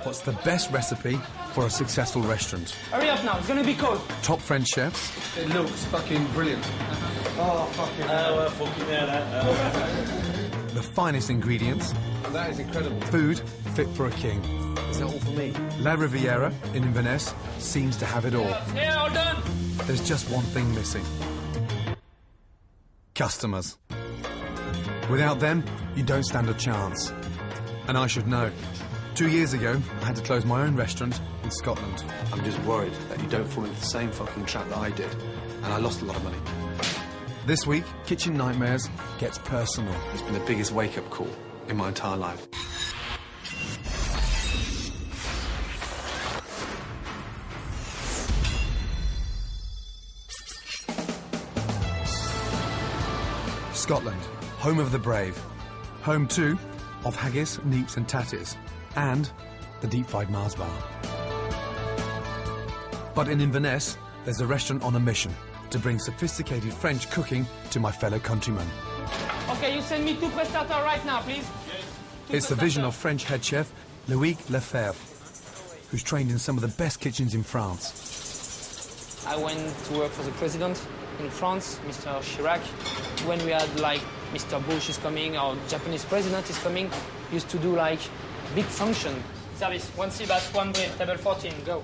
what's the best recipe for a successful restaurant. Hurry up now, it's gonna be cold. Top French chefs. It looks fucking brilliant. Oh, fucking hell. The finest ingredients. That is incredible. Food fit for a king. Is that all for me? La Riviera in Inverness seems to have it all. Yeah, all done. There's just one thing missing. Customers. Without them, you don't stand a chance. And I should know. 2 years ago, I had to close my own restaurant in Scotland. I'm just worried that you don't fall into the same fucking trap that I did. And I lost a lot of money. This week, Kitchen Nightmares gets personal. It's been the biggest wake-up call in my entire life. Scotland, home of the brave. Home, too, of haggis, neeps and tatties. And the deep-fried Mars bar. But in Inverness, there's a restaurant on a mission to bring sophisticated French cooking to my fellow countrymen. Okay, you send me 2 prestata right now, please. It's the vision of French head chef Loïc Lefebvre, who's trained in some of the best kitchens in France. I went to work for the president in France, Mr. Chirac. When we had like Mr. Bush is coming, or Japanese president is coming, used to do like big function. Service, 1 sea bass, 1 brill, table 14, go.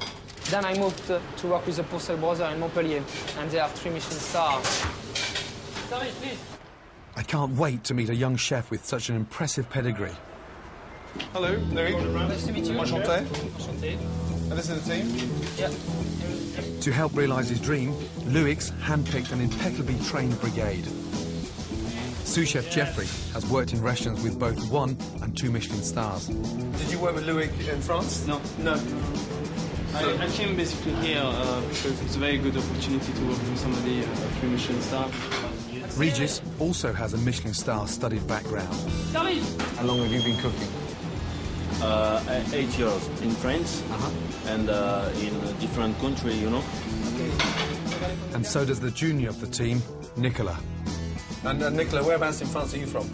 Then I moved to work with the Purcell brothers in Montpellier, and they have 3 Michelin stars. Service, please. I can't wait to meet a young chef with such an impressive pedigree. Hello, Loïc. Nice to meet you. Enchanté. Enchanté. And this is the team? Yeah. To help realise his dream, Loïc's handpicked an impeccably trained brigade. Sous chef Jeffrey has worked in restaurants with both 1 and 2 Michelin stars. Did you work with Loïc in France? No. I came basically here because it's a very good opportunity to work with somebody 3 Michelin star. Regis also has a Michelin star studied background. Service. How long have you been cooking? 8 years in France and in a different country, you know. And so does the junior of the team, Nicolas. And Nicola, whereabouts in France are you from?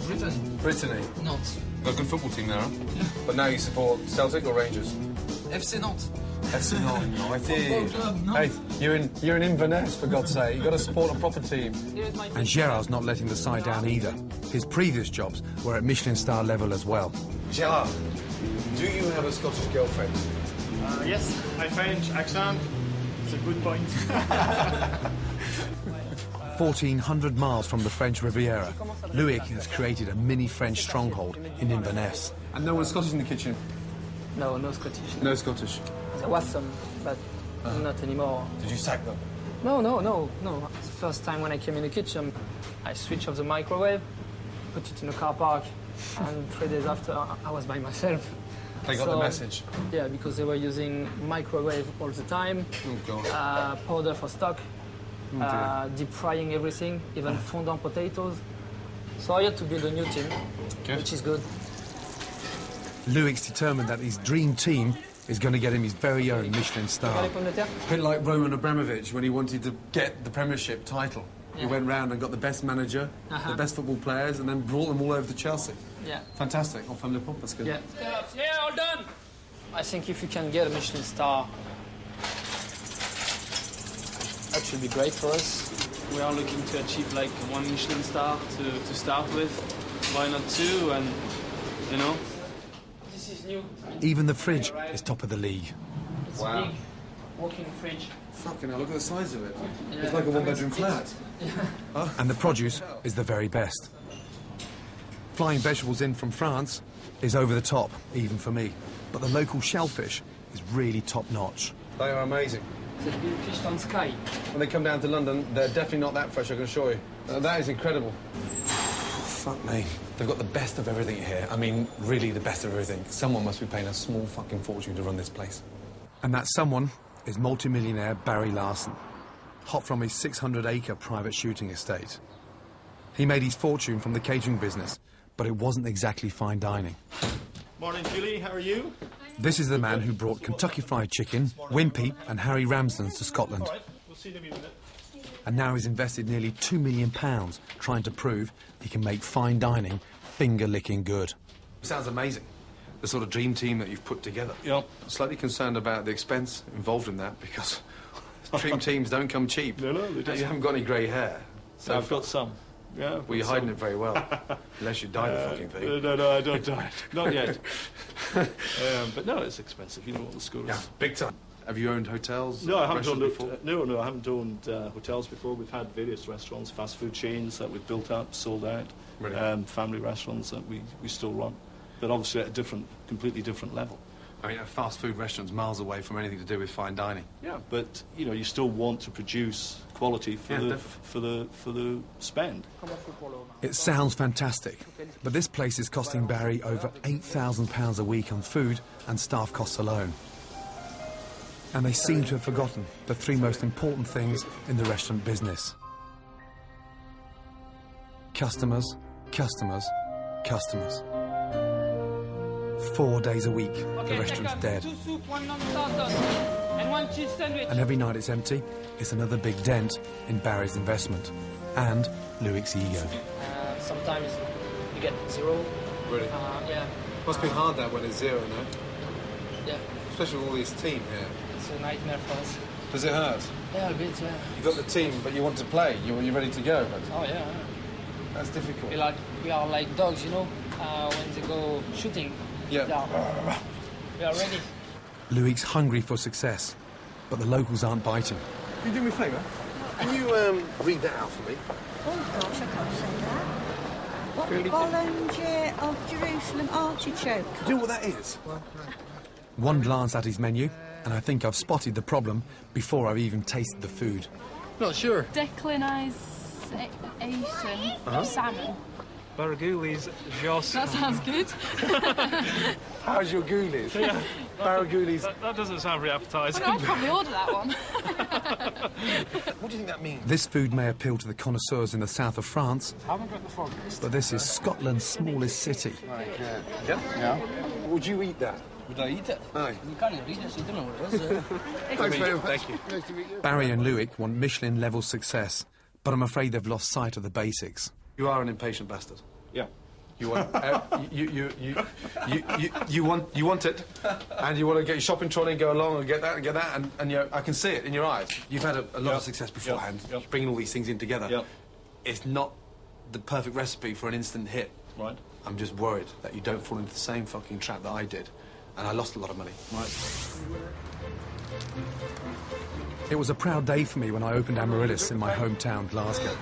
Brittany. Brittany. Nantes. Got a good football team now, huh? But now you support Celtic or Rangers? FC Nantes. FC Nantes. No, I did. Club, no? Hey, you're in Inverness, for God's sake. You've got to support a proper team. And Gérard's not letting the side down either. His previous jobs were at Michelin star level as well. Gérard, do you have a Scottish girlfriend? Yes, my French accent is a good point. 1,400 miles from the French Riviera, Loïc has created a mini French stronghold in Inverness. And no one's Scottish in the kitchen? No, no Scottish. No Scottish. There was some, but not anymore. Did you sack them? No. It's the first time when I came in the kitchen, I switched off the microwave, put it in a car park, and 3 days after, I was by myself. They got the message? Yeah, because they were using microwave all the time, Oh, God. powder for stock, deep frying everything, even fondant potatoes. So I had to build a new team, which is good. Loïc's determined that his dream team is going to get him his very own Michelin star. A bit like Roman Abramovich when he wanted to get the Premiership title. He went round and got the best manager, the best football players, and then brought them all over to Chelsea. Yeah. Fantastic. On femme de pompe, that's good. Yeah, all done! I think if you can get a Michelin star, that should be great for us. We are looking to achieve like 1 Michelin star to start with. Why not 2? And you know. This is new. Even the fridge is top of the league. It's a big walking fridge. Fucking hell, look at the size of it. Yeah. It's like a 1-bedroom flat. And the produce is the very best. Flying vegetables in from France is over the top, even for me. But the local shellfish is really top-notch. They are amazing. It's a big fish on sky. When they come down to London, they're definitely not that fresh, I can assure you. That is incredible. Fuck me. They've got the best of everything here. I mean, really the best of everything. Someone must be paying a small fucking fortune to run this place. And that someone is multimillionaire Barry Larson, hot from his 600-acre private shooting estate. He made his fortune from the catering business, but it wasn't exactly fine dining. Morning, Julie. How are you? This is the man who brought Kentucky Fried Chicken, Wimpy and Harry Ramsden's to Scotland. All right, we'll see you in a minute. And now he's invested nearly £2 million trying to prove he can make fine dining finger-licking good. Sounds amazing. the sort of dream team that you've put together. Yeah. I'm slightly concerned about the expense involved in that because dream teams don't come cheap. No, they don't. You haven't got any grey hair. So I've got some. Yeah. Well, you're hiding it very well. Unless you dye the fucking thing. No, I don't dye it. Not yet. But no, it's expensive. You know what the score is. Yeah, big time. Have you owned hotels? No, I haven't owned before? No, I haven't owned hotels before. We've had various restaurants, fast food chains that we've built up, sold out. Really? Family restaurants that we still run, but obviously at a completely different level. I mean, a fast food restaurant's miles away from anything to do with fine dining. Yeah, but you know, you still want to produce quality for the spend. It sounds fantastic, but this place is costing Barry over £8,000 a week on food and staff costs alone. And they seem to have forgotten the three most important things in the restaurant business. Customers, customers, customers. 4 days a week, the restaurant's dead. 2 soup, 1 non-tartar, and 1 cheese sandwich. And every night it's empty, it's another big dent in Barry's investment and Louik's ego. Sometimes you get 0. Really? Yeah. Must be hard that when it's 0, no? Yeah. Especially with all this team here. It's a nightmare for us. Does it hurt? Yeah, a bit, yeah. You've got the team, but you want to play. You're ready to go, but Oh, yeah. that's difficult. We are like dogs, you know, when they go shooting. Yeah. We are ready. Louik's hungry for success, but the locals aren't biting. Can you do me a favour? Can you read that out for me? Oh gosh, I can't say that. What Bollinger of Jerusalem artichoke? Do you know what that is? One glance at his menu, and I think I've spotted the problem before I've even tasted the food. Not sure. Declinization of salmon. Baragoulis, Jos. That sounds good. How's your ghoulies? Yeah. Baragoulis. That doesn't sound very appetising. I'd probably order that one. What do you think that means? This food may appeal to the connoisseurs in the south of France, but this is Scotland's smallest city. Yeah? Would you eat that? Would I eat it? Aye. You can't read it, so you don't know what it is. Thanks very much. Thank you. Nice to meet you. Barry and Louik want Michelin-level success, but I'm afraid they've lost sight of the basics. You are an impatient bastard. Yeah. You want you want it, and you want to get your shopping trolley and go along and get that, and I can see it in your eyes. You've had a lot of success beforehand, bringing all these things in together. Yep. It's not the perfect recipe for an instant hit. Right. I'm just worried that you don't fall into the same fucking trap that I did, and I lost a lot of money. Right. It was a proud day for me when I opened Amaryllis in my hometown, Glasgow.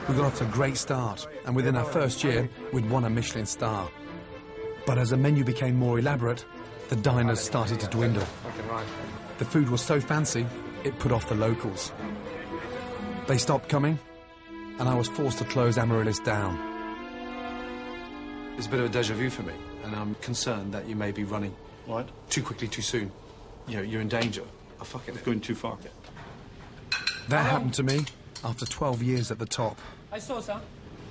We got off to a great start, and within our first year, we'd won a Michelin star. But as the menu became more elaborate, the diners started to dwindle. Fucking right. The food was so fancy, it put off the locals. They stopped coming, and I was forced to close Amaryllis down. It's a bit of a deja vu for me, and I'm concerned that you may be running Right. too quickly, too soon. You know, you're in danger of fucking it. Going too far. That happened to me after 12 years at the top. I saw ça.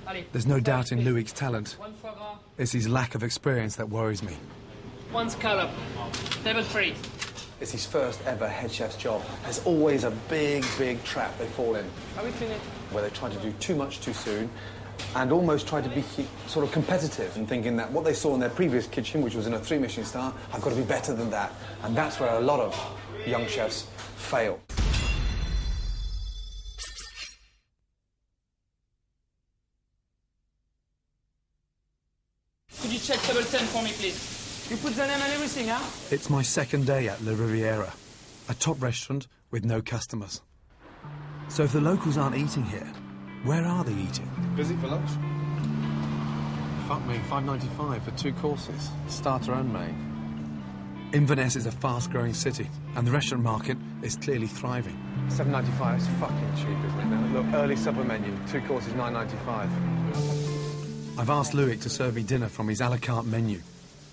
Allez. There's no doubt in Louik's talent. 1 foie gras. It's his lack of experience that worries me. 1 scallop. Table 3. It's his first ever head chef's job. There's always a big, big trap they fall in, Are we clean it? where they try to do too much too soon, and almost try to be sort of competitive and thinking that what they saw in their previous kitchen, which was in a 3 Michelin star, I've got to be better than that. And that's where a lot of young chefs fail. Could you check table 10 for me, please? You put the name and everything, huh? It's my second day at La Riviera, a top restaurant with no customers. So if the locals aren't eating here, where are they eating? Busy for lunch? Fuck me, $5.95 for 2 courses. Starter and main. Inverness is a fast-growing city, and the restaurant market is clearly thriving. $7.95 is fucking cheap, isn't it? Now, look, early supper menu, 2 courses, $9.95. I've asked Louik to serve me dinner from his a la carte menu,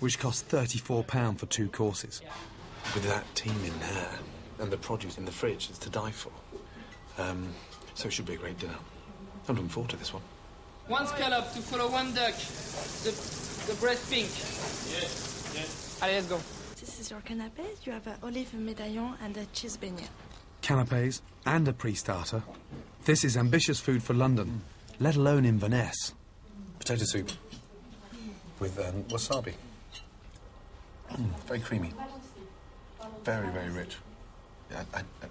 which costs £34 for 2 courses. With that team in there, and the produce in the fridge, it's to die for. So it should be a great dinner. I'm looking forward to this one. 1 scallop to follow 1 duck. The breast pink. Yes. Allez, let's go. This is your canapé. You have an olive médaillon and a cheese beignet. Canapes and a pre-starter. This is ambitious food for London, let alone Inverness. Potato soup with wasabi. Very creamy. Very, very rich.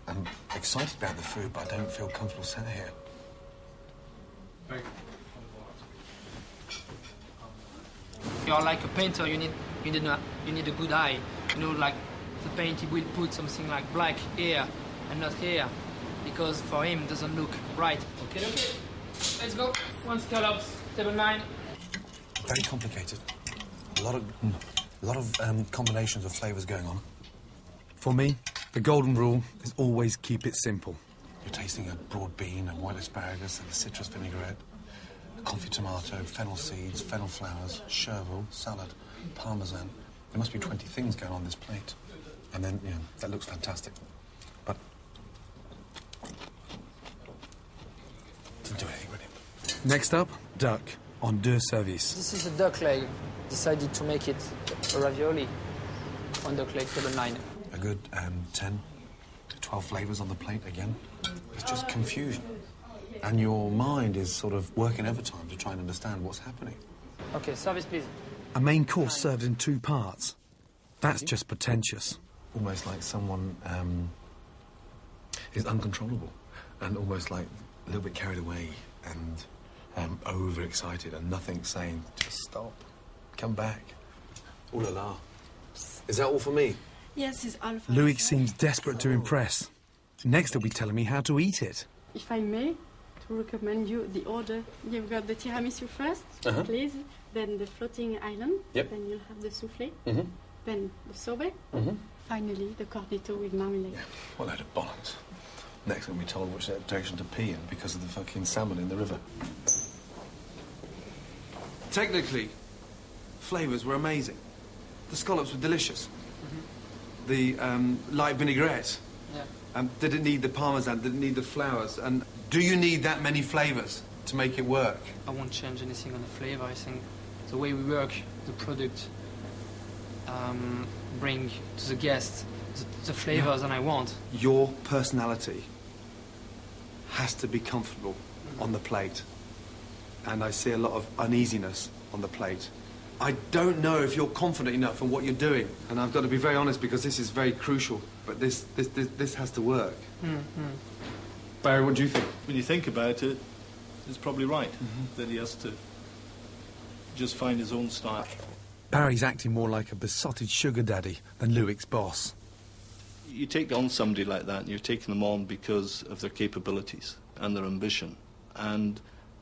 I'm excited about the food, but I don't feel comfortable sat here. You're like a painter. You need a good eye. You know, like the paint, he will put something like black here and not here, because for him it doesn't look right. Okay. Let's go. One scallops, table 9. Very complicated. A lot of combinations of flavours going on. For me, the golden rule is always keep it simple. You're tasting a broad bean, a white asparagus, and a citrus vinaigrette, a confit tomato, fennel seeds, fennel flowers, chervil, salad, parmesan. There must be 20 things going on this plate. And then, yeah, that looks fantastic. But didn't do anything with it. Next up, duck on deux services. This is a duck leg. Decided to make it a ravioli on duck leg, table 9. A good 10 to 12 flavours on the plate again. It's just confusion. And your mind is sort of working overtime to try and understand what's happening. Okay, service, please. A main course served in 2 parts. That's just pretentious. Almost like someone is uncontrollable and almost like a little bit carried away and overexcited and nothing saying, just stop, come back. Ooh la la. Is that all for me? Yes, it's all for Loic us. seems desperate to impress. Next, he'll be telling me how to eat it. If I may, to recommend you the order. You've got the tiramisu first, please, then the floating island, Yep. then you'll have the souffle, Mm-hmm. then the sorbet, finally the cornetto with marmalade. Yeah, what a load of bollocks. Next we'll be told which direction to pee in because of the fucking salmon in the river. Technically, flavours were amazing. The scallops were delicious. The light vinaigrette. Yeah. Did it need the parmesan? Did it need the flowers? And do you need that many flavours to make it work? I won't change anything on the flavor. I think the way we work, the product, bring to the guest the flavors that I want. Your personality has to be comfortable on the plate. And I see a lot of uneasiness on the plate. I don't know if you're confident enough in what you're doing. And I've got to be very honest because this is very crucial. But this has to work. Barry, what do you think? When you think about it, it's probably right that he has to just find his own style. Barry's acting more like a besotted sugar daddy than Loic's boss. You take on somebody like that and you're taking them on because of their capabilities and their ambition. And,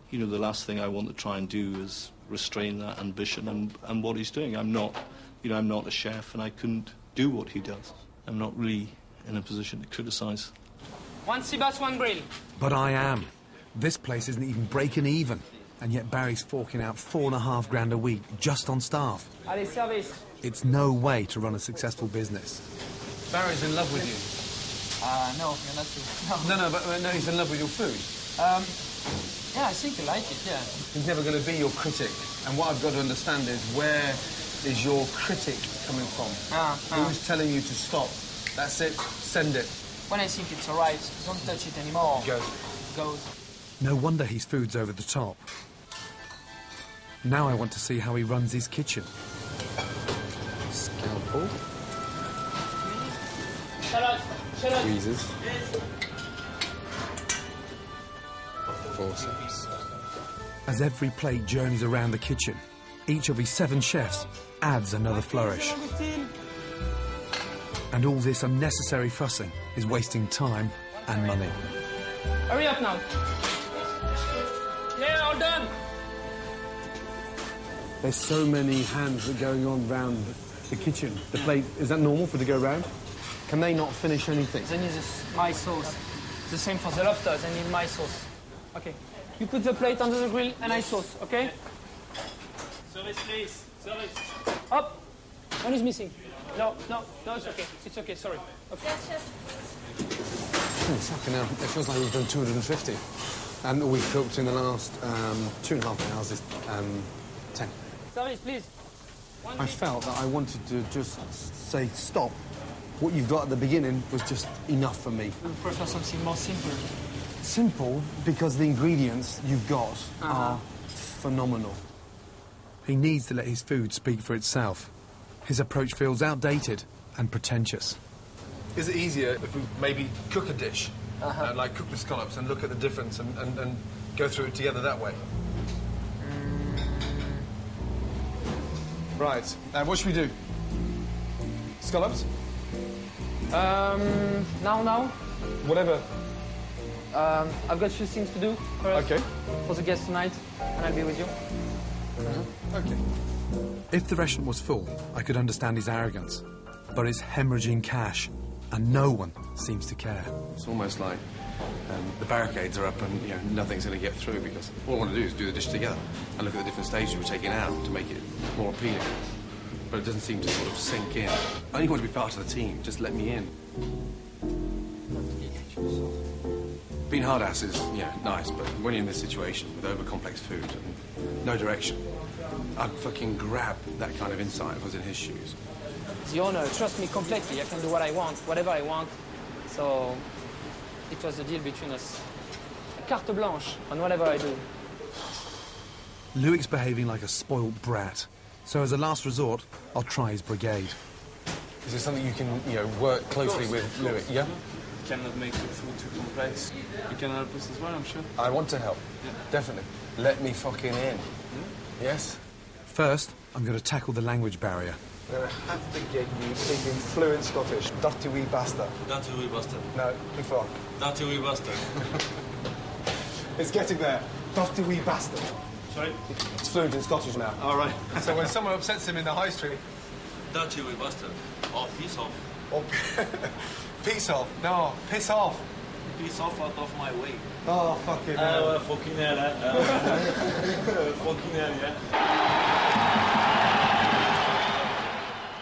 you know, the last thing I want to try and do is restrain that ambition and what he's doing. I'm not a chef and I couldn't do what he does. I'm not really in a position to criticise. 1 Seabass, 1 grill. But I am. This place isn't even breaking even. And yet Barry's forking out $4.5 grand a week just on staff. Allez, service. It's no way to run a successful business. Barry's in love with you. No, you're not too. No, but no, he's in love with your food. Yeah, I think you like it, yeah. He's never going to be your critic. And what I've got to understand is where is your critic coming from? Who's telling you to stop? That's it. Send it. When I think it's all right, don't touch it anymore. Goes. No wonder his food's over the top. Now I want to see how he runs his kitchen. Scalpel. Shut up. Tweezers. Forceps. As every plate journeys around the kitchen, each of his 7 chefs adds another flourish. And all this unnecessary fussing is wasting time and money. Hurry up now. Yeah, all done. There's so many hands that are going on round the kitchen. The plate, is that normal for it to go round? Can they not finish anything? They need my sauce. The same for the lobster, they need my sauce. Okay. You put the plate under the grill and I sauce, okay? Service, please. Service. Up. One is missing. No, it's okay. It's okay, sorry. Okay. Fucking hell. It feels like we've done 250. And all we've cooked in the last 2.5 hours is 10. Service, please. I felt that I wanted to just say stop. What you've got at the beginning was just enough for me. We prefer something more simple. Simple because the ingredients you've got are phenomenal. He needs to let his food speak for itself. His approach feels outdated and pretentious. Is it easier if we maybe cook a dish? And like cook the scallops and look at the difference and go through it together that way? Right. What should we do? Scallops? Now? Whatever. I've got a few things to do first Okay. for the guests tonight, and I'll be with you. Okay. If the restaurant was full, I could understand his arrogance. But it's hemorrhaging cash, and no one seems to care. It's almost like the barricades are up and nothing's going to get through because all I want to do is do the dish together and look at the different stages we're taking out to make it more appealing. But it doesn't seem to sort of sink in. I only want to be part of the team. Just let me in. Being hard-ass is, nice, but when you're in this situation with over-complex food and no direction, I'd fucking grab that kind of insight if I was in his shoes. The owner trusts me completely. I can do what I want, whatever I want. So it was a deal between us. Carte blanche on whatever I do. Louik's behaving like a spoiled brat. So as a last resort, I'll try his brigade. Is there something you can, work closely with Louik? Yeah? Cannot make the food too complex. You can help us as well, I'm sure. I want to help. Yeah. Definitely. Let me fucking in. Yes? First, I'm going to tackle the language barrier. I'm going to have to get you speaking fluent Scottish. Dirty wee bastard. Dirty wee bastard. No, too far. Dirty wee bastard. It's getting there. Dirty wee bastard. Sorry? It's fluent in Scottish now. All right. So when someone upsets him in the high street... Dirty wee bastard. Oh, piece off. Oh, peace off. No, piss off. Piece off out of my way. Oh, fucking hell. Fucking hell, Fucking hell, yeah.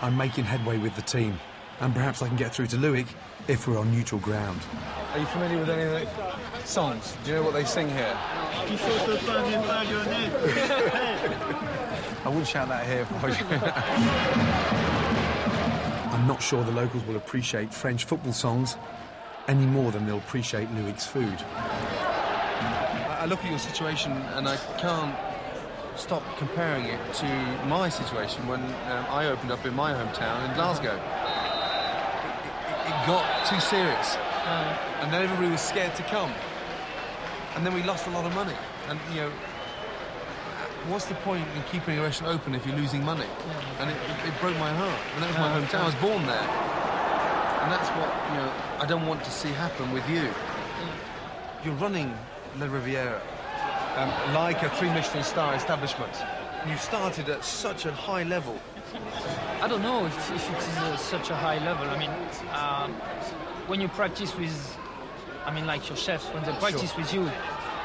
I'm making headway with the team, and perhaps I can get through to Louik if we're on neutral ground. Are you familiar with any of the songs? Do you know what they sing here? I wouldn't shout that here for you. I'm not sure the locals will appreciate French football songs any more than they'll appreciate Louik's food. I look at your situation and I can't stop comparing it to my situation when I opened up in my hometown in Glasgow. It got too serious, and then everybody was scared to come, and then we lost a lot of money. And what's the point in keeping a restaurant open if you're losing money? And it broke my heart, and that was my hometown. I was born there, and that's what I don't want to see happen with you. You're running La Riviera like a 3 Michelin star establishment. You started at such a high level. I don't know if it is such a high level. I mean, when you practice with, like your chefs, when they practice with you,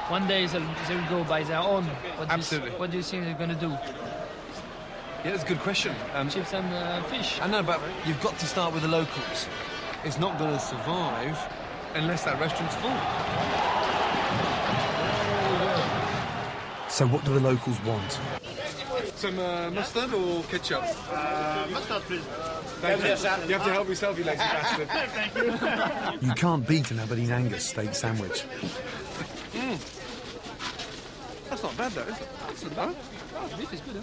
one day they'll go by their own. Absolutely. What do you think they're going to do? Yeah, that's a good question. Chips and fish. I know, but you've got to start with the locals. It's not going to survive unless that restaurant's full. So what do the locals want? Some mustard or ketchup? Mustard, please. Thank you. You have to help yourself, you lazy bastard. Thank you. You can't beat an Aberdeen Angus steak sandwich. That's not bad, though, is it? That's not bad. Oh, the beef is good, huh?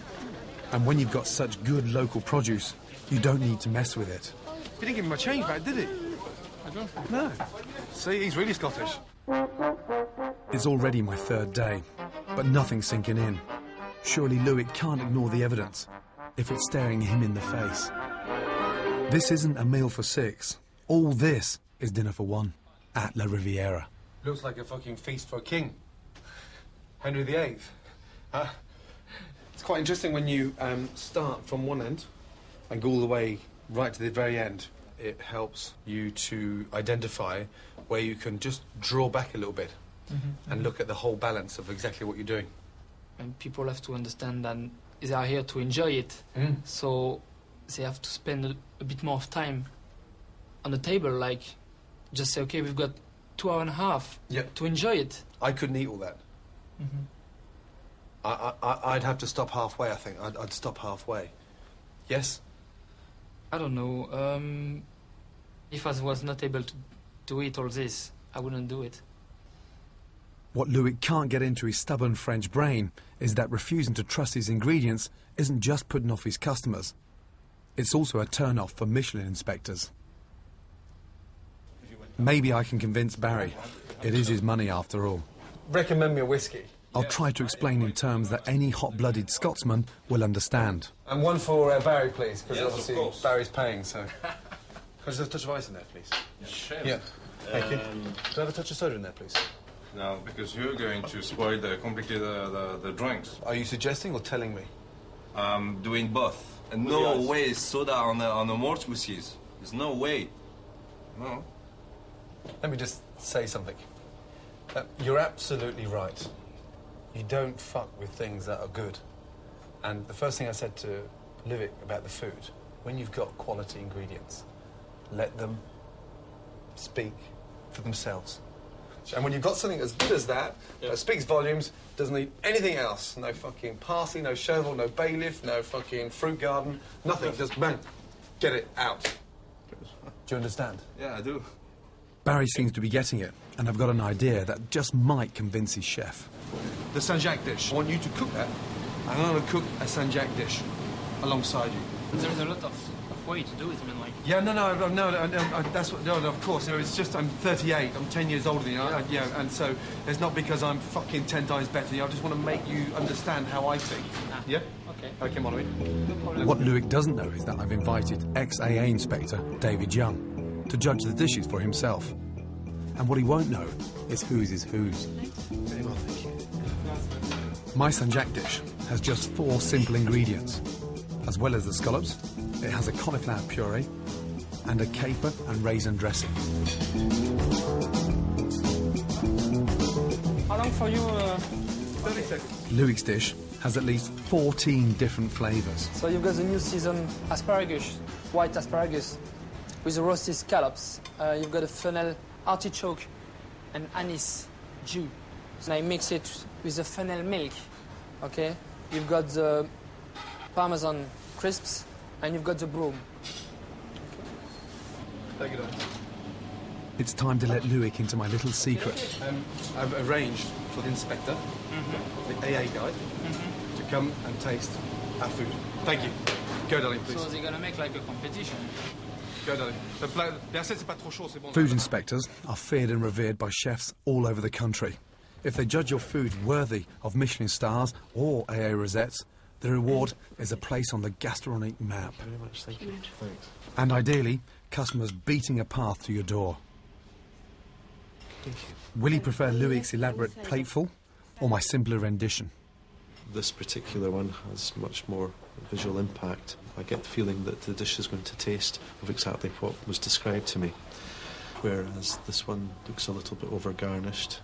And when you've got such good local produce, you don't need to mess with it. He didn't give me my change back, did he? I don't. No. See, he's really Scottish. It's already my third day, but nothing's sinking in. Surely Louik can't ignore the evidence if it's staring him in the face. This isn't a meal for 6. All this is dinner for 1 at La Riviera. Looks like a fucking feast for a king. Henry VIII. It's quite interesting when you start from one end and go all the way right to the very end. It helps you to identify where you can just draw back a little bit and look at the whole balance of exactly what you're doing. And people have to understand that they are here to enjoy it. So they have to spend a bit more of time on the table, like just say, okay, we've got 2 hours and a half to enjoy it. I couldn't eat all that. I'd have to stop halfway, I think. I'd stop halfway. Yes? I don't know. If I was not able to eat all this, I wouldn't do it. What Louik can't get into his stubborn French brain is that refusing to trust his ingredients isn't just putting off his customers. It's also a turn-off for Michelin inspectors. Maybe I can convince Barry. It is his money after all. Recommend me a whiskey. I'll try to explain in terms that any hot-blooded Scotsman will understand. And one for Barry, please, because Yes, of obviously course. Barry's paying, so... Can I just have a touch of ice in there, please? Sure. Yeah. Thank you. Can I have a touch of soda in there, please? No, because you're going to spoil the drinks. Are you suggesting or telling me? I'm doing both. And no way soda on the malt whiskies. There's no way. No. Let me just say something. You're absolutely right. You don't fuck with things that are good. And the first thing I said to Livik about the food, when you've got quality ingredients, let them speak for themselves. And when you've got something as good as that, that speaks volumes, doesn't need anything else. No fucking parsley, no chervil, no bay leaf, no fucking fruit garden, nothing. Just bang, get it out. Do you understand? Yeah, I do. Barry seems to be getting it, and I've got an idea that just might convince his chef. The Saint-Jacques dish. I want you to cook that, and I'm going to cook a Saint-Jacques dish alongside you. There's a lot of way to do it. I mean, like. Yeah, no, that's what. No, of course. You know, it's just I'm 38. I'm 10 years older than you. And so it's not because I'm fucking 10 times better. You know, I just want to make you understand how I think. Yeah. Okay. Okay, mon ami. No problem. What Luik doesn't know is that I've invited ex-AA inspector David Young to judge the dishes for himself. And what he won't know is whose is whose. Very well, thank you. My Saint-Jacques dish has just 4 simple ingredients. As well as the scallops, it has a cauliflower puree and a caper and raisin dressing. How long for you? 30 seconds. Luik's dish has at least 14 different flavours. So you've got the new season asparagus, white asparagus, with the roasted scallops. You've got a fennel artichoke and anise jus. And I mix it with the fennel milk, okay? You've got the Parmesan crisps, and you've got the broom. Thank you, Don. It's time to let Luik into my little secret. I've arranged for the inspector, the AA guy, to come and taste our food. Thank you. Go, darling, please. So they're gonna make like a competition. Go, darling. C'est pas trop chaud, c'est bon. Food inspectors are feared and revered by chefs all over the country. If they judge your food worthy of Michelin stars or AA rosettes, the reward is a place on the gastronomic map. Very much, thank you. Thanks. And ideally, customers beating a path to your door. Thank you. Will he prefer Luik's elaborate plateful or my simpler rendition? This particular one has much more visual impact. I get the feeling that the dish is going to taste of exactly what was described to me. Whereas this one looks a little bit over-garnished.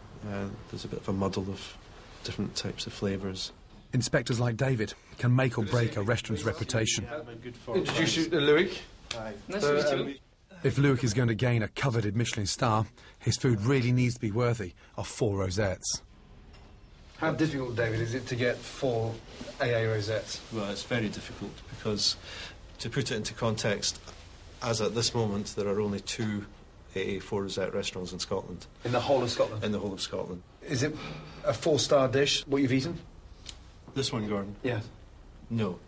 There's a bit of a muddle of different types of flavours. Inspectors like David can make or break a restaurant's reputation. Introduce you to Luik. Nice to meet you. If Luik is going to gain a coveted Michelin star, his food really needs to be worthy of 4 rosettes. How difficult, David, is it to get 4 AA rosettes? Well, it's very difficult because, to put it into context, as at this moment, there are only 2 AA 4 rosette restaurants in Scotland. In the whole of Scotland? In the whole of Scotland. Is it a 4-star dish, what you've eaten? This one, Gordon? Yes. No.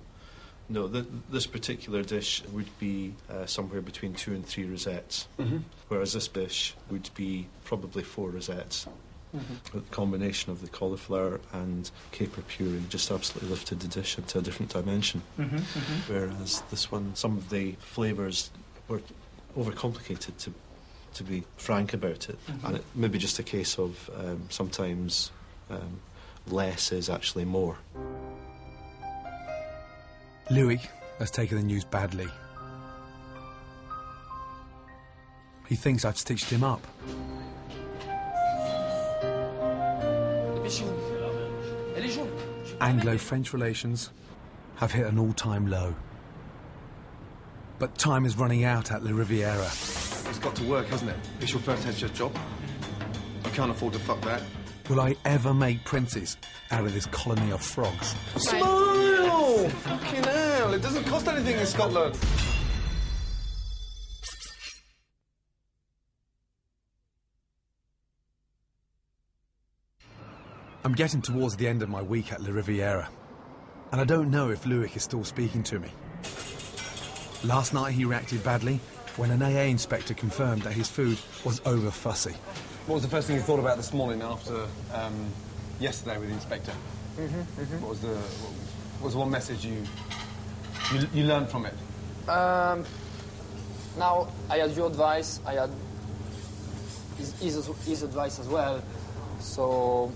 No, this particular dish would be somewhere between 2 and 3 rosettes, whereas this dish would be probably 4 rosettes. The combination of the cauliflower and caper puree just absolutely lifted the dish into a different dimension. Whereas this one, some of the flavours were overcomplicated, to be frank about it. And it may be just a case of sometimes less is actually more. Luik has taken the news badly. He thinks I've stitched him up. Anglo-French relations have hit an all-time low. But time is running out at the Riviera. It's got to work, hasn't it? It's your first head chef job. I can't afford to fuck that. Will I ever make princes out of this colony of frogs? Smile! Fucking hell, it doesn't cost anything in Scotland. I'm getting towards the end of my week at La Riviera, and I don't know if Luik is still speaking to me. Last night he reacted badly when an AA inspector confirmed that his food was over-fussy. What was the first thing you thought about this morning after yesterday with the inspector? What was the one message you learned from it? Now I had your advice, I had his advice as well. So,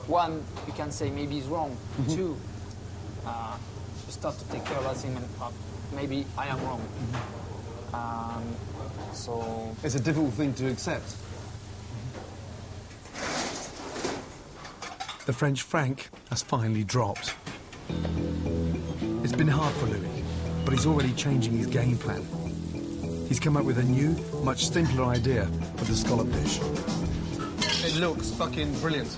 one, you can say maybe he's wrong. Two, you start to take care of that thing and maybe I am wrong. So... It's a difficult thing to accept. The French franc has finally dropped. It's been hard for Louis, but he's already changing his game plan. He's come up with a new, much simpler idea for the scallop dish. It looks fucking brilliant.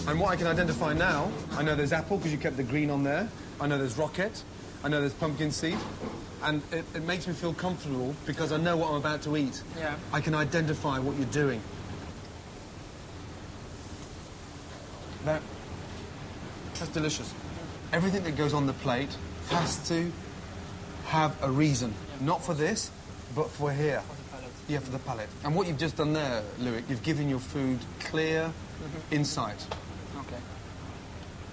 And what I can identify now, I know there's apple because you kept the green on there. I know there's rocket. I know there's pumpkin seed. And it makes me feel comfortable because I know what I'm about to eat. Yeah. I can identify what you're doing. That's delicious. Everything that goes on the plate has to have a reason. Not for this, but for here. For the palate. Yeah, for the palate. And what you've just done there, Louis, you've given your food clear insight. Okay.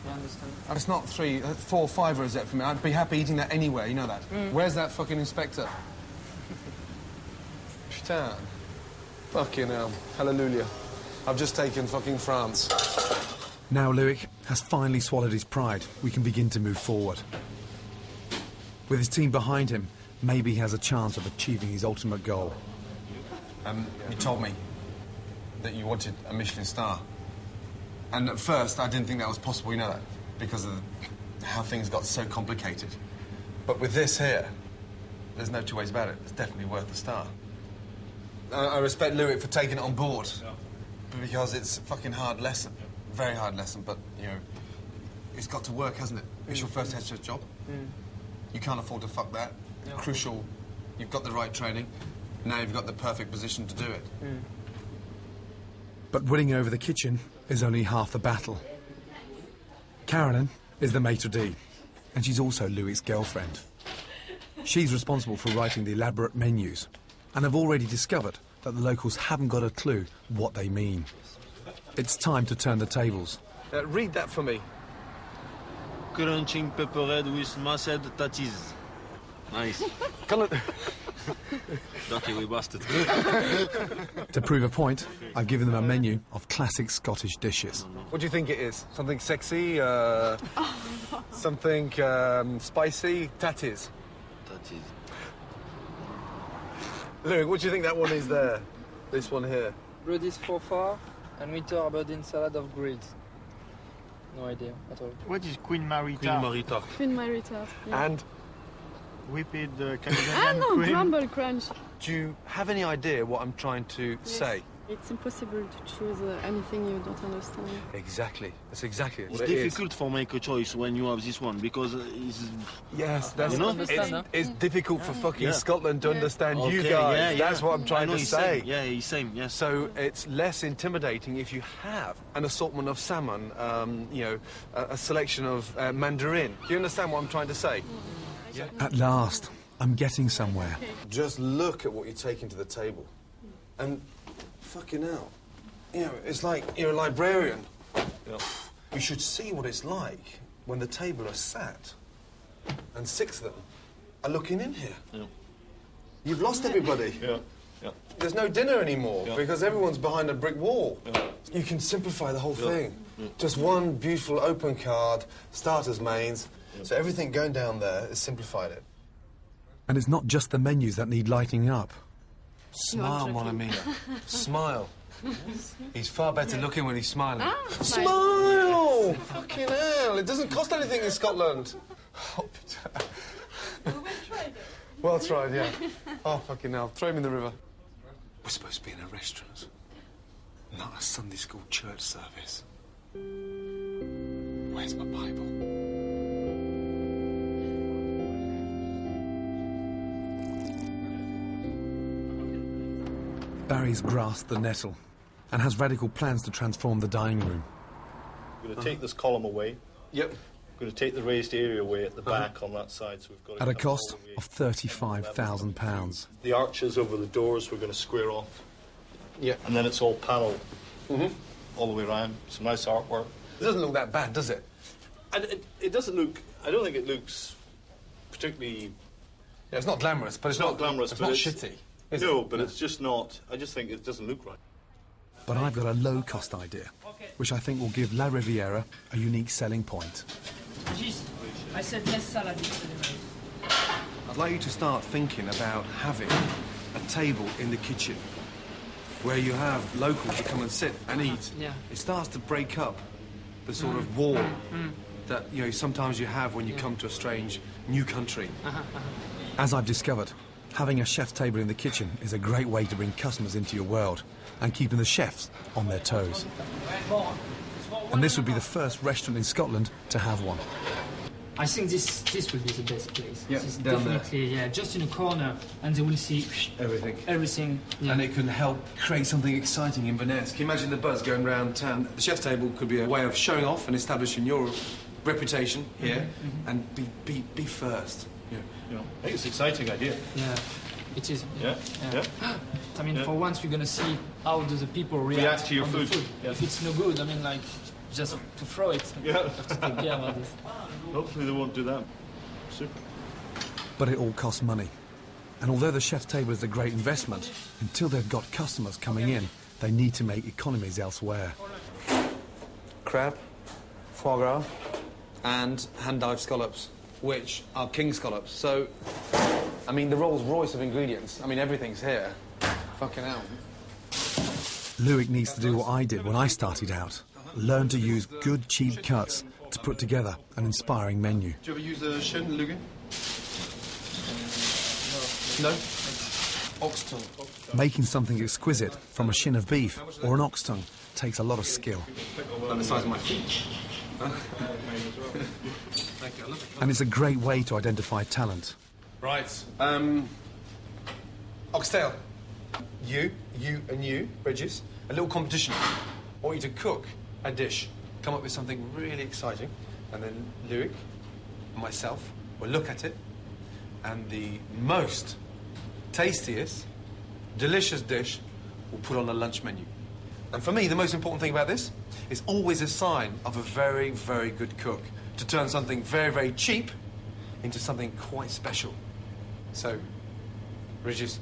I understand. And it's not 3, 4, 5 rosette for me. I'd be happy eating that anywhere, you know that. Where's that fucking inspector? Putain. Fucking hell. Hallelujah. I've just taken fucking France. Now Louis has finally swallowed his pride. We can begin to move forward. With his team behind him, maybe he has a chance of achieving his ultimate goal. You told me that you wanted a Michelin star. And at first, I didn't think that was possible, you know that, because of how things got so complicated. But with this here, there's no two ways about it. It's definitely worth the star. I respect Louis for taking it on board, because it's a fucking hard lesson. Very hard lesson, but, you know, it's got to work, hasn't it? It's your first head chef job. You can't afford to fuck that. Crucial. You've got the right training. Now you've got the perfect position to do it. But winning over the kitchen is only half the battle. Carolyn is the maitre d', and she's also Louis' girlfriend. She's responsible for writing the elaborate menus, and have already discovered that the locals haven't got a clue what they mean. It's time to turn the tables. Read that for me. Crunching pepperhead with mashed tatties. Nice. Dirty wee bastard. To prove a point, I've given them a menu of classic Scottish dishes. What do you think it is? Something sexy? Something spicy? Tatties. Tatties. Louis, what do you think that one is there? This one here? Bloody forfar and winter aberdeen salad of grits. No idea at all. What is Queen Mary Queen tart? Mary tart. Queen Mary tart. Yeah. And Whipped Canadian no, cream. crumble crunch. do you have any idea what I'm trying to say? It's impossible to choose anything you don't understand. Exactly. That's exactly It's what it is. difficult for make a choice when you have this one because it's... Yes, that's You know? it's difficult for fucking Scotland to understand you Okay, guys. yeah, That's what I'm trying I know to he's say. Same. Yeah, he's same, yes. So it's less intimidating if you have an assortment of salmon, you know, a selection of mandarin. Do you understand what I'm trying to say? Yeah. At last, I'm getting somewhere. Just look at what you're taking to the table. And fucking hell. You know, it's like you're a librarian. Yeah. You should see what it's like when the table are sat and 6 of them are looking in here. Yeah. You've lost everybody. Yeah. Yeah. There's no dinner anymore Yeah. because everyone's behind a brick wall. Yeah. You can simplify the whole thing. Yeah. Just one beautiful open card, starters, mains. Yeah. So everything going down there has simplified it. And it's not just the menus that need lighting up. Smile, mon ami. Smile. He's far better looking when he's smiling. Smile! Fucking hell, it doesn't cost anything in Scotland. Oh, well tried, yeah. Oh, fucking hell. Throw him in the river. We're supposed to be in a restaurant, not a Sunday school church service. Where's my Bible? Barry's grasped the nettle and has radical plans to transform the dining room. I'm going to take this column away. Yep. going to take the raised area away at the back on that side, so we've got At a cut cost all the way of £35,000. The arches over the doors we're going to square off. Yeah. And then it's all panelled all the way around. Some nice artwork. It doesn't look that bad, does it? And it doesn't look... I don't think it looks particularly... Yeah, it's not glamorous, but it's not glamorous. It's not shitty. No, but it's just not... I just think it doesn't look right. But I've got a low-cost idea, which I think will give La Riviera a unique selling point. I said less salad. I'd like you to start thinking about having a table in the kitchen where you have locals who come and sit and eat. Yeah. It starts to break up the sort of wall that, you know, sometimes you have when you come to a strange new country. As I've discovered, having a chef's table in the kitchen is a great way to bring customers into your world and keeping the chefs on their toes. And this would be the first restaurant in Scotland to have one. I think this will be the best place. Yeah, this is down definitely, yeah, just in a corner, and they will see everything. Yeah. And it can help create something exciting in Inverness. Can you imagine the buzz going around town? The chef's table could be a way of showing off and establishing your reputation here, and be first. Yeah. I think it's an exciting idea. Yeah, it is. Yeah. I mean, for once, we're going to see how do the people react to your on food. The food. Yeah. If it's no good, I mean, like, just to throw it. Yeah. Have to take care about this. Hopefully they won't do that. Super. But it all costs money. And although the chef's table is a great investment, until they've got customers coming in, they need to make economies elsewhere. Crab, foie gras, and hand-dyed scallops, which are king scallops. So, I mean, the Rolls Royce of ingredients. I mean, everything's here. Fucking hell. Luik needs to do what I did when I started out. Learn to use good, cheap cuts to put together an inspiring menu. Do you ever use the shin, Lugan? No? Ox tongue. Making something exquisite from a shin of beef or an ox tongue takes a lot of skill. About the size of my feet. And it's a great way to identify talent. Right. Oxtail. You, Bridges. A little competition. I want you to cook a dish. Come up with something really exciting. And then Luik and myself will look at it. And the most tastiest, delicious dish we'll put on a lunch menu. And for me, the most important thing about this is always a sign of a very, very good cook to turn something very, very cheap into something quite special. So, Bridges,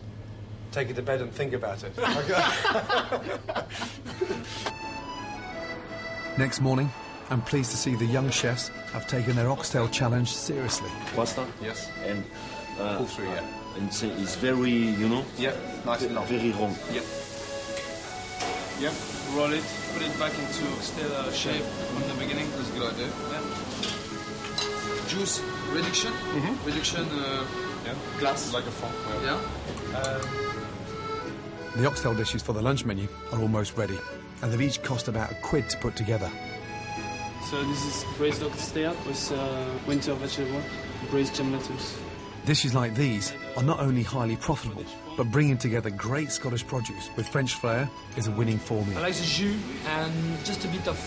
take it to bed and think about it. Next morning, I'm pleased to see the young chefs have taken their oxtail challenge seriously. Pasta? Yes. And Pull through, yeah. And it's very, you know? Yeah, nice and long. Very long. Yeah. Yep, roll it, put it back into oxtail shape from the beginning. That's a good idea. Yeah. Juice reduction. Reduction, glass. Like a font. Yeah. The oxtail dishes for the lunch menu are almost ready, and they've each cost about £1 to put together. So this is braised oxtail with winter vegetable, braised gem lettuce. Dishes like these are not only highly profitable, but bringing together great Scottish produce with French flair is a winning I formula. like the jus and just a bit of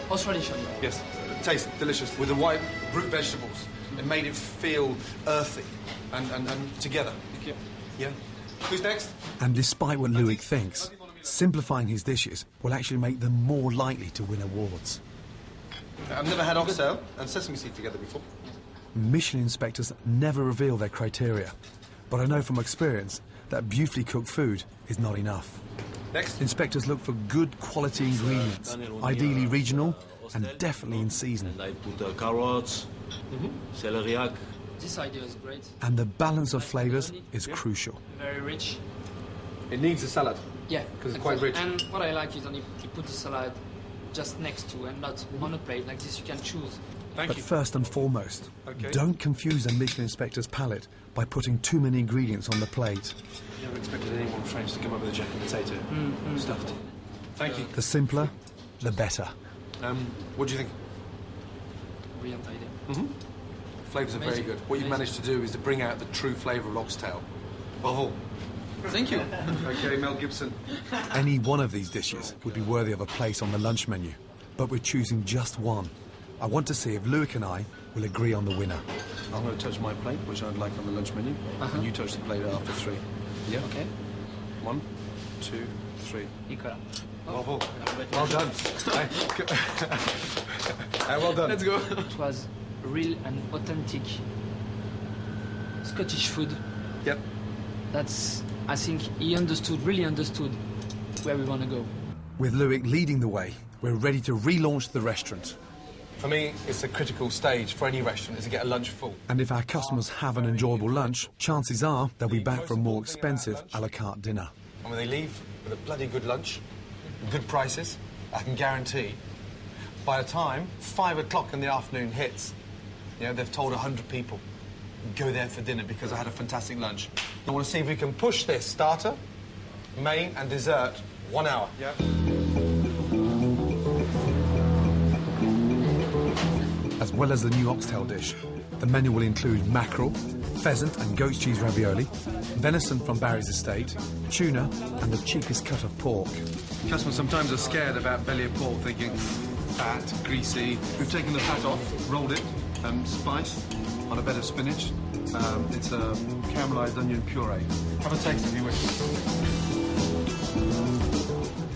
horseradish on it. Yes. Tastes delicious. With the white root vegetables. It made it feel earthy and together. Okay. Yeah. Who's next? And despite what Luik thinks, simplifying his dishes will actually make them more likely to win awards. I've never had oxtail and sesame seed together before. Michelin inspectors never reveal their criteria, but I know from experience that beautifully cooked food is not enough. Next. Inspectors look for good quality ingredients, ideally regional and definitely in season. And I put carrots, celeriac. This idea is great. And the balance of flavours is crucial. Very rich. It needs a salad. Yeah. Because it's quite rich. And what I like is that you put the salad just next to and not on a plate. Like this, you can choose. But first and foremost, don't confuse a Michelin inspector's palate by putting too many ingredients on the plate. Never expected anyone French to come up with a jack and potato stuffed. Thank you. The simpler, the better. What do you think? Brilliant idea. Flavours are very good. What you've managed to do is to bring out the true flavour of oxtail. Bravo. Thank you. Okay, Mel Gibson. Any one of these dishes would be worthy of a place on the lunch menu, but we're choosing just one. I want to see if Luik and I will agree on the winner. I'm going to touch my plate, which I'd like on the lunch menu, and you touch the plate after 3. Yeah? Okay. 1, 2, 3. Nicola. Bravo. Well done. Well done. Let's go. It was real and authentic Scottish food. Yep. That's, I think he really understood where we want to go. With Luik leading the way, we're ready to relaunch the restaurant. For me, it's a critical stage for any restaurant is to get a lunch full. And if our customers have an enjoyable lunch, chances are they'll be back for a more expensive a la carte dinner. And when they leave with a bloody good lunch, good prices, I can guarantee, by the time 5 o'clock in the afternoon hits, you know, they've told 100 people, go there for dinner because I had a fantastic lunch. I want to see if we can push this starter, main and dessert 1 hour. Yeah. As well as the new oxtail dish, the menu will include mackerel, pheasant and goat's cheese ravioli, venison from Barry's estate, tuna and the cheapest cut of pork. Customers sometimes are scared about belly of pork, thinking fat, greasy. We've taken the fat off, rolled it, spiced on a bed of spinach. It's a caramelised onion puree. Have a taste if you wish.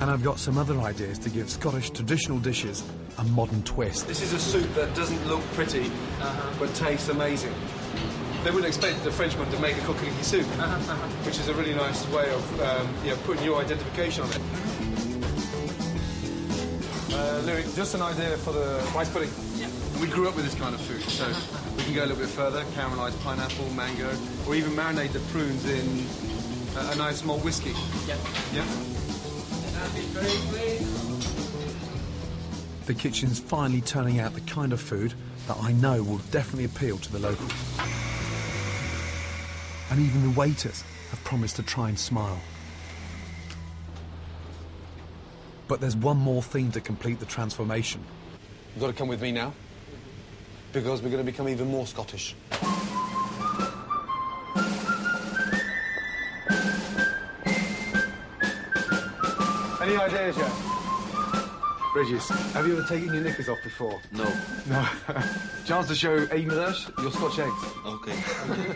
And I've got some other ideas to give Scottish traditional dishes a modern twist. This is a soup that doesn't look pretty, but tastes amazing. They wouldn't expect the Frenchman to make a cookie soup, which is a really nice way of putting your identification on it. Louis, just an idea for the rice pudding. Yeah. We grew up with this kind of food, so we can go a little bit further, caramelised pineapple, mango, or even marinate the prunes in a nice malt whiskey. Yeah. Yeah? The kitchen's finally turning out the kind of food that I know will definitely appeal to the locals. And even the waiters have promised to try and smile. But there's one more thing to complete the transformation. You've got to come with me now, because we're going to become even more Scottish. Any ideas yet? Regis, have you ever taken your knickers off before? No. No. Chance to show English your Scotch eggs. Okay.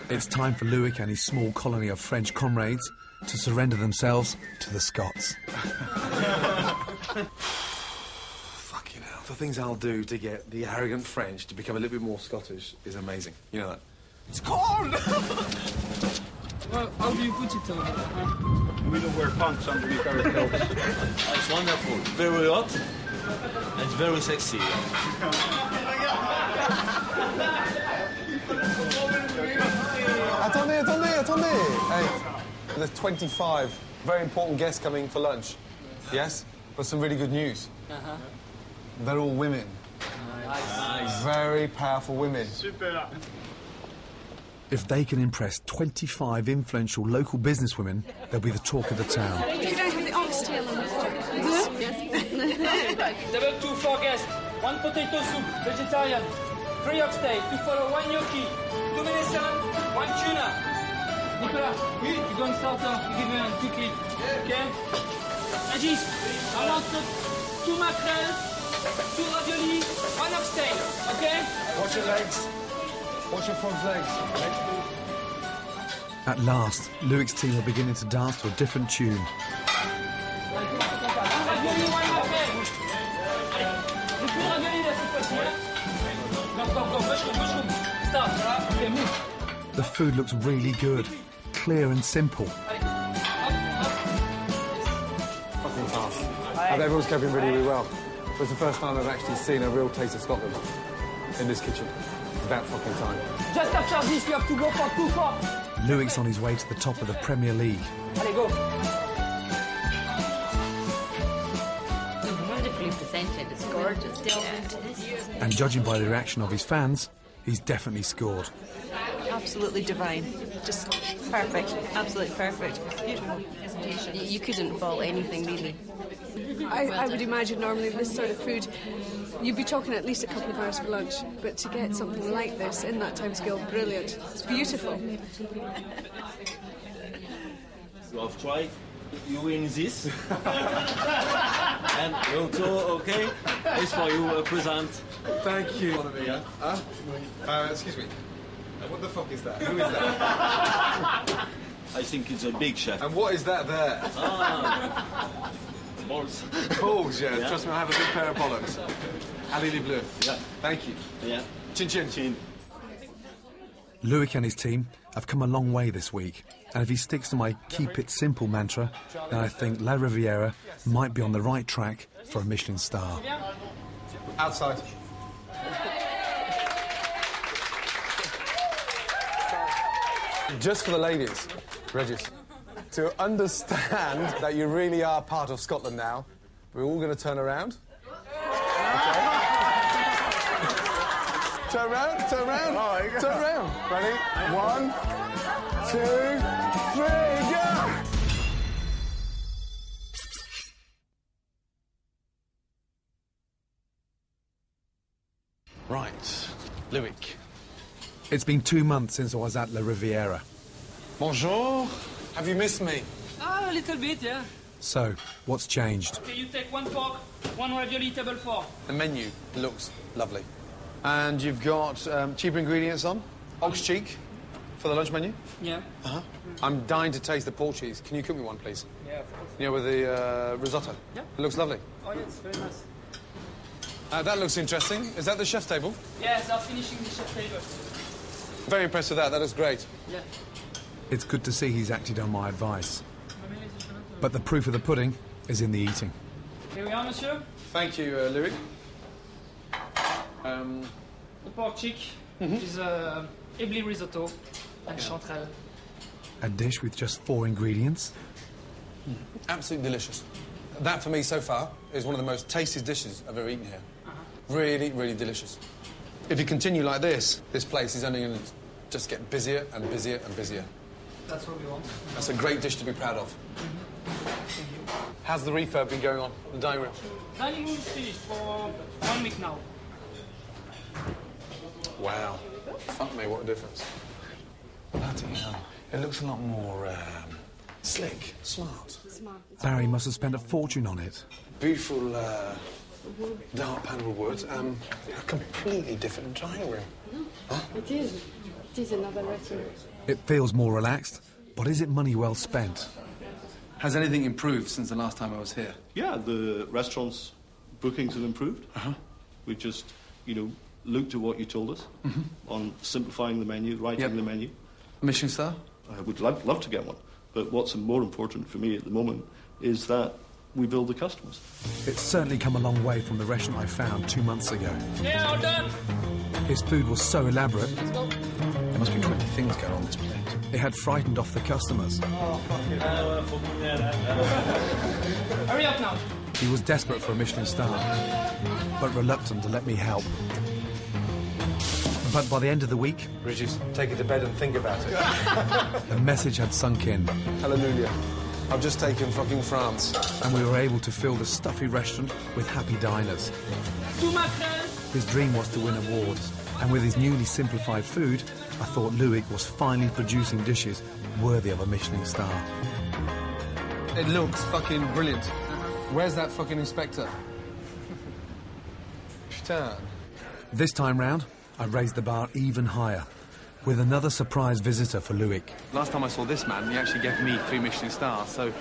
It's time for Luik and his small colony of French comrades to surrender themselves to the Scots. Fucking hell. The things I'll do to get the arrogant French to become a little bit more Scottish is amazing. You know that? It's corn! Well, how do you put it on? We don't wear pants underneath our clothes. It's wonderful. Very hot. And it's very sexy. Attendez! Hey, there's 25 very important guests coming for lunch. Yes? But some really good news. They're all women. Nice. Very powerful women. Super. If they can impress 25 influential local businesswomen, they'll be the talk of the town. You don't have the oxtail on the board. Yes. Table 2 for guests. 1 potato soup, vegetarian. 3 oxtail, to follow 1 gnocchi, 2 venison, 1 tuna. Nicolas, oui, you go and start you give me one quickly. Okay? Regis, I want 2 mackerel, 2 ravioli, 1 oxtail, okay? Watch your legs. Watch your frog's legs. At last, Luik's team are beginning to dance to a different tune. The food looks really good, clear and simple. Fucking fast. And everyone's coping really, really well. It's the first time I've actually seen a real taste of Scotland in this kitchen. It's about fucking time. Just after this, you have to go for 2-4. Luik's on his way to the top of the Premier League. Allez, go. Wonderfully presented. It's gorgeous. And judging by the reaction of his fans, he's definitely scored. Absolutely divine. Just perfect. Absolutely perfect. Beautiful. You couldn't fault anything, really. I would imagine normally this sort of food, you'd be talking at least a couple of hours for lunch, but to get something like this in that time scale, brilliant. It's beautiful. You have tried? You win this. And you too, okay? It's for you, a present. Thank you. Excuse me. What the fuck is that? Who is that? I think it's a big chef. And what is that there? Balls. Balls, yeah. Trust me, I have a big pair of bollocks. Allez les bleus. Yeah. Thank you. Yeah. Chin chin. Chin. Luik and his team have come a long way this week, and if he sticks to my keep it simple mantra, then I think La Riviera might be on the right track for a Michelin star. Outside. Just for the ladies, Regis, to understand that you really are part of Scotland now, we're all going to turn around. Okay. Turn around, turn around, turn around. Ready? 1, 2, 3, go! Right, Luik. It's been 2 months since I was at La Riviera. Bonjour. Have you missed me? Ah, a little bit, yeah. So, what's changed? Okay, you take 1 pork, 1 ravioli, table 4. The menu looks lovely. And you've got cheaper ingredients on? Ox cheek for the lunch menu? Yeah. Uh-huh. I'm dying to taste the pork cheese. Can you cook me one, please? Yeah, of course. You know, with the risotto? Yeah. It looks lovely. Oh, yeah, it's very nice. That looks interesting. Is that the chef's table? Yes, they're finishing the chef table. Very impressed with that. That looks great. Yeah. It's good to see he's acted on my advice. But the proof of the pudding is in the eating. Here we are, monsieur. Thank you, Luik. The pork cheek is Ebly risotto and chanterelle. A dish with just 4 ingredients? Absolutely delicious. That, for me, so far, is one of the most tastiest dishes I've ever eaten here. Really, really delicious. If you continue like this place is only going to just get busier and busier and busier. That's what we want. That's a great dish to be proud of. How's the refurb been going on in the dining room? Dining room is finished for 1 week now. Wow. Fuck me, what a difference. Bloody hell. It looks a lot more slick, smart. Barry must have spent a fortune on it. Beautiful dark panel wood. A completely different dining room. Huh? It is. It is another restaurant. It feels more relaxed, but is it money well spent? Has anything improved since the last time I was here? Yeah, the restaurant's bookings have improved. We just, looked at what you told us on simplifying the menu, writing the menu. Michelin star? I would love to get one. But what's more important for me at the moment is that we build the customers. It's certainly come a long way from the restaurant I found 2 months ago. Yeah, all done. His food was so elaborate, Let's go. There must be 20 things going on this plate. it had frightened off the customers. Hurry up now. He was desperate for a Michelin star, but reluctant to let me help. But by the end of the week... Regis, take it to bed and think about it. The message had sunk in. Hallelujah. I've just taken fucking France. And we were able to fill the stuffy restaurant with happy diners. His dream was to win awards. And with his newly simplified food, I thought Luik was finally producing dishes worthy of a Michelin star. It looks fucking brilliant. Where's that fucking inspector? Putain. This time round, I raised the bar even higher, with another surprise visitor for Luik. Last time I saw this man, he actually gave me 3 Michelin stars, so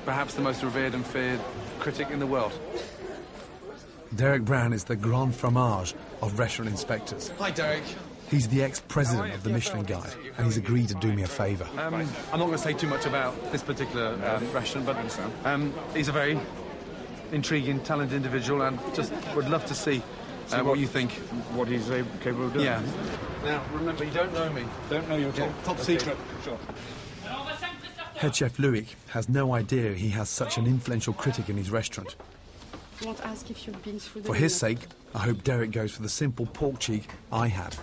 perhaps the most revered and feared critic in the world. Derek Brown is the grand fromage of restaurant inspectors. Hi, Derek. He's the ex-president of the Michelin Guide, and he's agreed to do me a favour. I'm not going to say too much about this particular restaurant, but he's a very intriguing, talented individual, and just would love to see what you think. What he's capable of doing. Yeah. Now, remember, you don't know me. Don't know your top secret. Sure. Head chef Luik has no idea he has such an influential critic in his restaurant. I want to ask if you've been through the For his sake, I hope Derek goes for the simple pork cheek I had.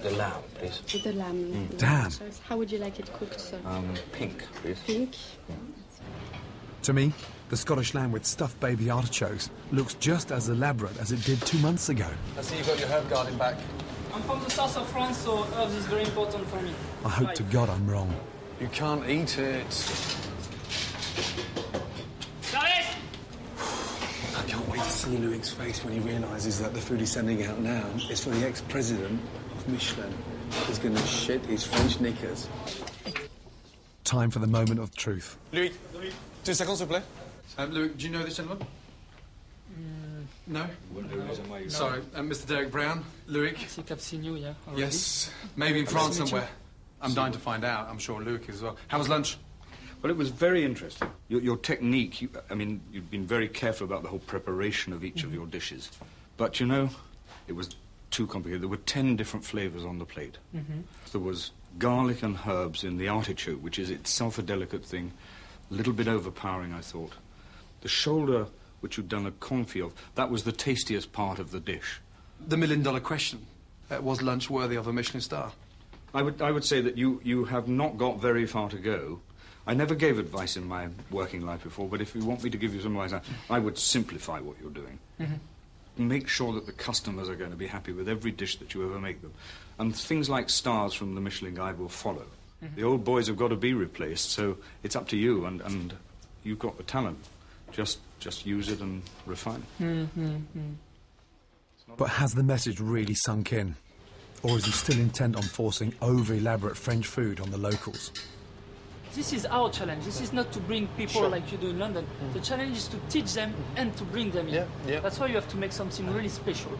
The lamb, please. With the lamb. Damn. How would you like it cooked, sir? Pink, please. Pink? To me, the Scottish lamb with stuffed baby artichokes looks just as elaborate as it did 2 months ago. I see you've got your herb garden back. I'm from the south of France, so herbs is very important for me. I hope to God I'm wrong. You can't eat it. Service! I can't wait to see Louis's face when he realises that the food he's sending out now is for the ex-president of Michelin. He's going to shit his French knickers. Time for the moment of truth. Louis, 2 seconds, s'il vous plaît. Louis, do you know this gentleman? No? Sorry, Mr. Derek Brown. Louis? I think I've seen you, yeah. Already. Yes, maybe in France somewhere. I'm dying to find out. I'm sure Louis as well. How was lunch? Well, it was very interesting. Your technique, I mean, you've been very careful about the whole preparation of each of your dishes. But, you know, it was too complicated. There were 10 different flavours on the plate. There was garlic and herbs in the artichoke, which is itself a delicate thing. A little bit overpowering, I thought. The shoulder, which you'd done a confit of, that was the tastiest part of the dish. The million-dollar question. Was lunch worthy of a Michelin star? I would say that you have not got very far to go. I never gave advice in my working life before, but if you want me to give you some advice, I would simplify what you're doing. Make sure that the customers are going to be happy with every dish that you ever make them. And things like stars from the Michelin Guide will follow. The old boys have got to be replaced, so it's up to you, and you've got the talent. Just use it and refine it. But has the message really sunk in? Or is he still intent on forcing over-elaborate French food on the locals? This is our challenge. This is not to bring people like you do in London. The challenge is to teach them and to bring them in. That's why you have to make something really special.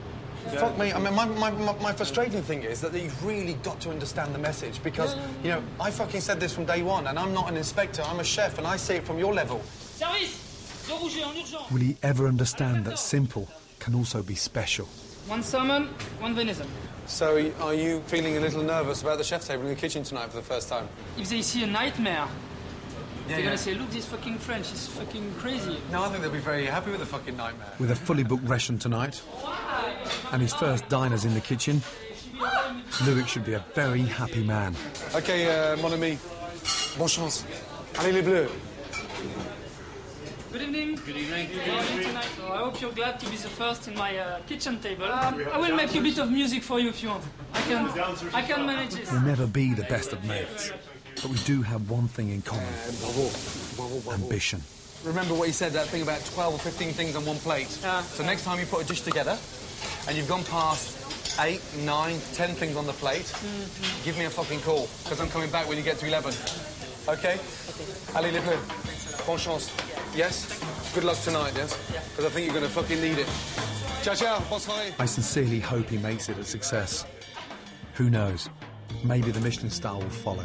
Fuck me. I mean, my frustrating thing is that you've really got to understand the message because, you know, I fucking said this from day one, and I'm not an inspector, I'm a chef, and I see it from your level. Service! Deux rouges en urgence! Will he ever understand that simple can also be special? 1 salmon, 1 venison. So, are you feeling a little nervous about the chef table in the kitchen tonight for the first time? If they see a nightmare, they're gonna say, look, this fucking French is fucking crazy. No, I think they'll be very happy with the fucking nightmare. With a fully booked ration tonight, and his first diners in the kitchen, Louis should be a very happy man. OK, mon ami. Bonne chance. Allez, les bleus. Good evening. Good evening. Tonight. So I hope you're glad to be the first in my kitchen table. I will make a bit of music for you if you want. I can manage this. We'll never be the best of mates, but we do have one thing in common. Ambition. Remember what he said, that thing about 12 or 15 things on one plate? So next time you put a dish together, and you've gone past 8, 9, 10 things on the plate, give me a fucking call, because I'm coming back when you get to 11. OK? Allez, les bleus. Bonne chance. Yes? Good luck tonight, yes? Because I think you're going to fucking need it. Ciao, ciao. Bonne soirée. I sincerely hope he makes it a success. Who knows? Maybe the Michelin star will follow.